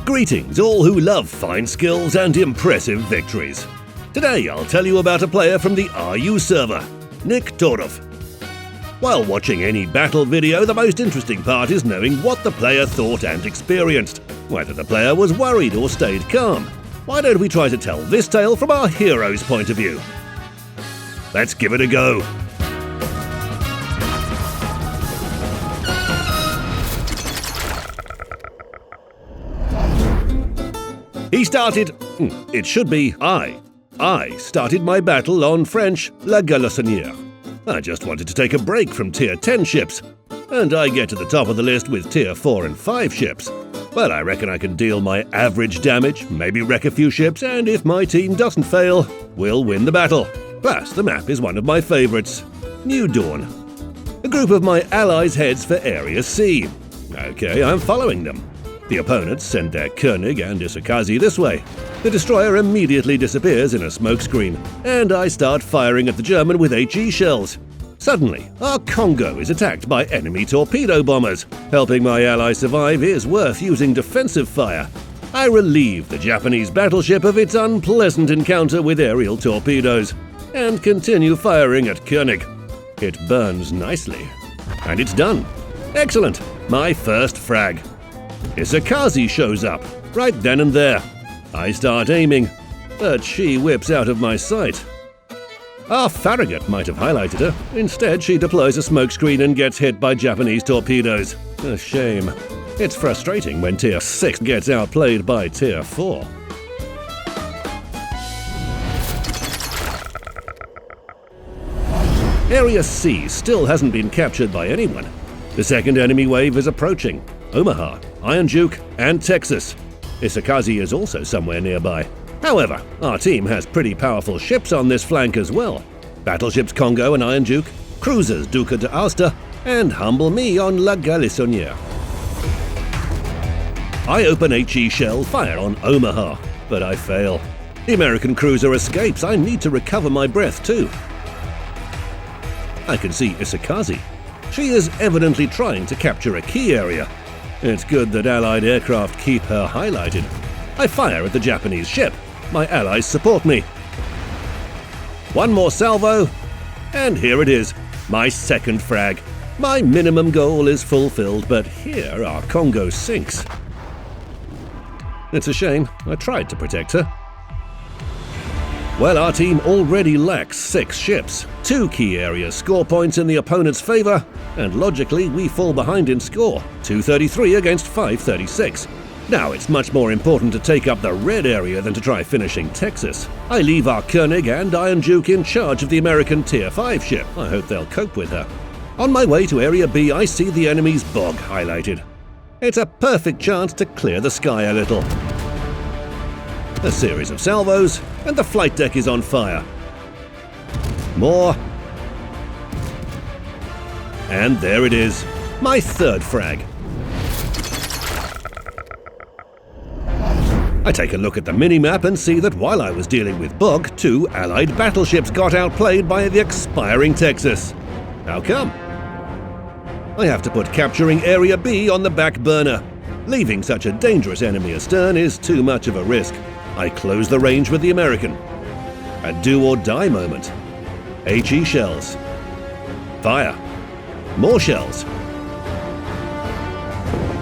Greetings all who love fine skills and impressive victories. Today I'll tell you about a player from the RU server, Nick Torov. While watching any battle video, the most interesting part is knowing what the player thought and experienced, whether the player was worried or stayed calm. Why don't we try to tell this tale from our hero's point of view? Let's give it a go. He started... it should be I started my battle on French La Galissonnière. I just wanted to take a break from Tier 10 ships, and I get to the top of the list with Tier 4 and 5 ships. Well, I reckon I can deal my average damage, maybe wreck a few ships, and if my team doesn't fail, we'll win the battle. Plus, the map is one of my favourites, New Dawn. A group of my allies heads for Area C. Okay, I'm following them. The opponents send their Koenig and Isakazi this way. The destroyer immediately disappears in a smokescreen, and I start firing at the German with HE shells. Suddenly, our Congo is attacked by enemy torpedo bombers. Helping my ally survive is worth using defensive fire. I relieve the Japanese battleship of its unpleasant encounter with aerial torpedoes, and continue firing at Koenig. It burns nicely. And it's done. Excellent! My first frag. Isakazi shows up, right then and there. I start aiming, but she whips out of my sight. Our Farragut might have highlighted her. Instead, she deploys a smokescreen and gets hit by Japanese torpedoes. A shame. It's frustrating when Tier 6 gets outplayed by Tier 4. Area C still hasn't been captured by anyone. The second enemy wave is approaching. Omaha, Iron Duke, and Texas. Isakazi is also somewhere nearby. However, our team has pretty powerful ships on this flank as well. Battleships Congo and Iron Duke, cruisers Duca de Aosta, and humble me on La Galissonnière. I open HE shell fire on Omaha, but I fail. The American cruiser escapes. I need to recover my breath too. I can see Isakazi. She is evidently trying to capture a key area. It's good that Allied aircraft keep her highlighted. I fire at the Japanese ship. My allies support me. One more salvo, and here it is, my second frag. My minimum goal is fulfilled, but here our Congo sinks. It's a shame. I tried to protect her. Well, our team already lacks 6 ships, 2 key areas score points in the opponent's favour, and logically we fall behind in score, 233 against 536. Now it's much more important to take up the red area than to try finishing Texas. I leave our Koenig and Iron Duke in charge of the American Tier 5 ship. I hope they'll cope with her. On my way to Area B, I see the enemy's bog highlighted. It's a perfect chance to clear the sky a little. A series of salvos, and the flight deck is on fire. More. And there it is, my third frag. I take a look at the minimap and see that while I was dealing with bog, 2 Allied battleships got outplayed by the expiring Texas. How come? I have to put capturing Area B on the back burner. Leaving such a dangerous enemy astern is too much of a risk. I close the range with the American. A do-or-die moment. HE shells. Fire. More shells.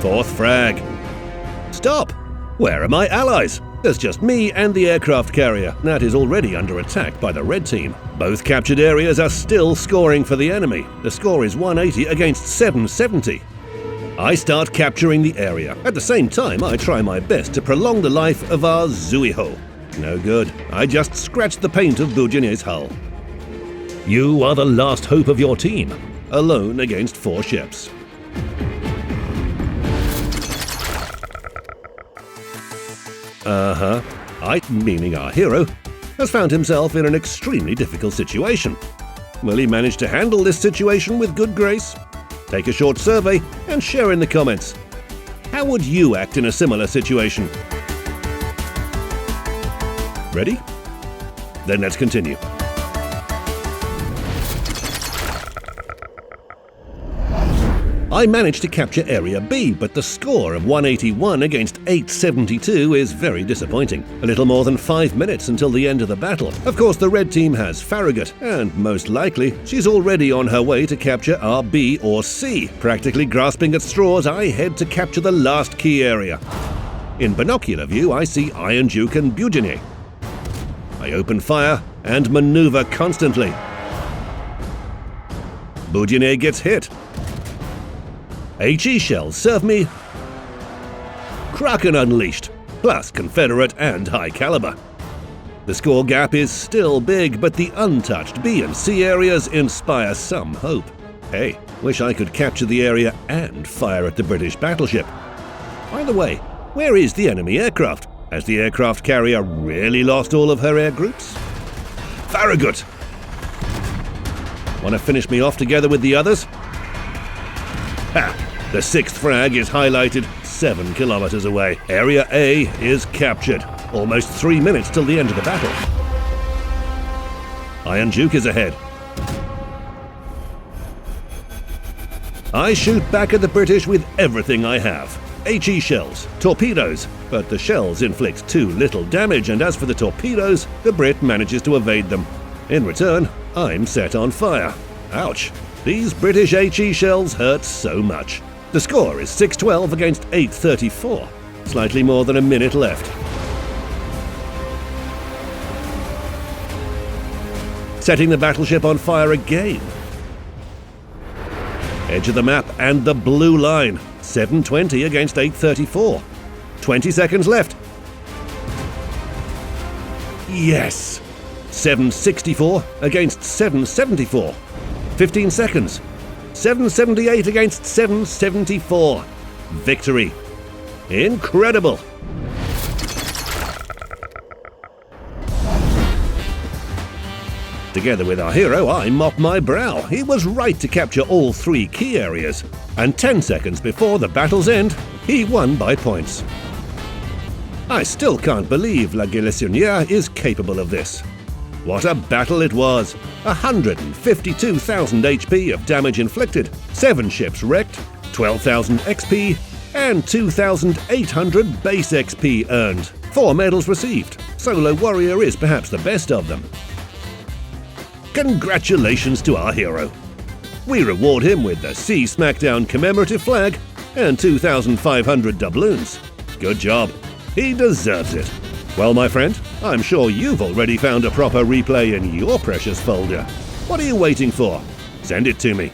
Fourth frag. Stop! Where are my allies? There's just me and the aircraft carrier. That is already under attack by the red team. Both captured areas are still scoring for the enemy. The score is 180 against 770. I start capturing the area. At the same time, I try my best to prolong the life of our Zuiho. No good. I just scratched the paint of Bourgeonnet's hull. You are the last hope of your team, alone against 4 ships. Meaning our hero, has found himself in an extremely difficult situation. Will he manage to handle this situation with good grace? Take a short survey and share in the comments. How would you act in a similar situation? Ready? Then let's continue. I managed to capture Area B, but the score of 181 against 872 is very disappointing. A little more than 5 minutes until the end of the battle. Of course, the red team has Farragut, and most likely, she's already on her way to capture our B or C. Practically grasping at straws, I head to capture the last key area. In binocular view, I see Iron Duke and Bugeaunier. I open fire and maneuver constantly. Bugeaunier gets hit. HE shells serve me. Kraken unleashed, plus Confederate and high caliber. The score gap is still big, but the untouched B and C areas inspire some hope. Hey, wish I could capture the area and fire at the British battleship. By the way, where is the enemy aircraft? Has the aircraft carrier really lost all of her air groups? Farragut! Want to finish me off together with the others? Ha! The 6th frag is highlighted 7 kilometers away. Area A is captured. Almost 3 minutes till the end of the battle. Iron Duke is ahead. I shoot back at the British with everything I have. HE shells, torpedoes, but the shells inflict too little damage, and as for the torpedoes, the Brit manages to evade them. In return, I'm set on fire. Ouch! These British HE shells hurt so much. The score is 6-12 against 8-34. Slightly more than a minute left. Setting the battleship on fire again. Edge of the map and the blue line. 7:20 against 8:34. 20 seconds left. Yes! 7:64 against 7:74. 15 seconds. 7:78 against 7:74. Victory. Incredible! Together with our hero, I mop my brow. He was right to capture all 3 key areas. And 10 seconds before the battle's end, he won by points. I still can't believe La Galissonnière is capable of this. What a battle it was! 152,000 HP of damage inflicted, 7 ships wrecked, 12,000 XP, and 2,800 base XP earned. 4 medals received. Solo Warrior is perhaps the best of them. Congratulations to our hero. We reward him with the Sea Smackdown commemorative flag and 2,500 doubloons. Good job. He deserves it. Well, my friend, I'm sure you've already found a proper replay in your precious folder. What are you waiting for? Send it to me.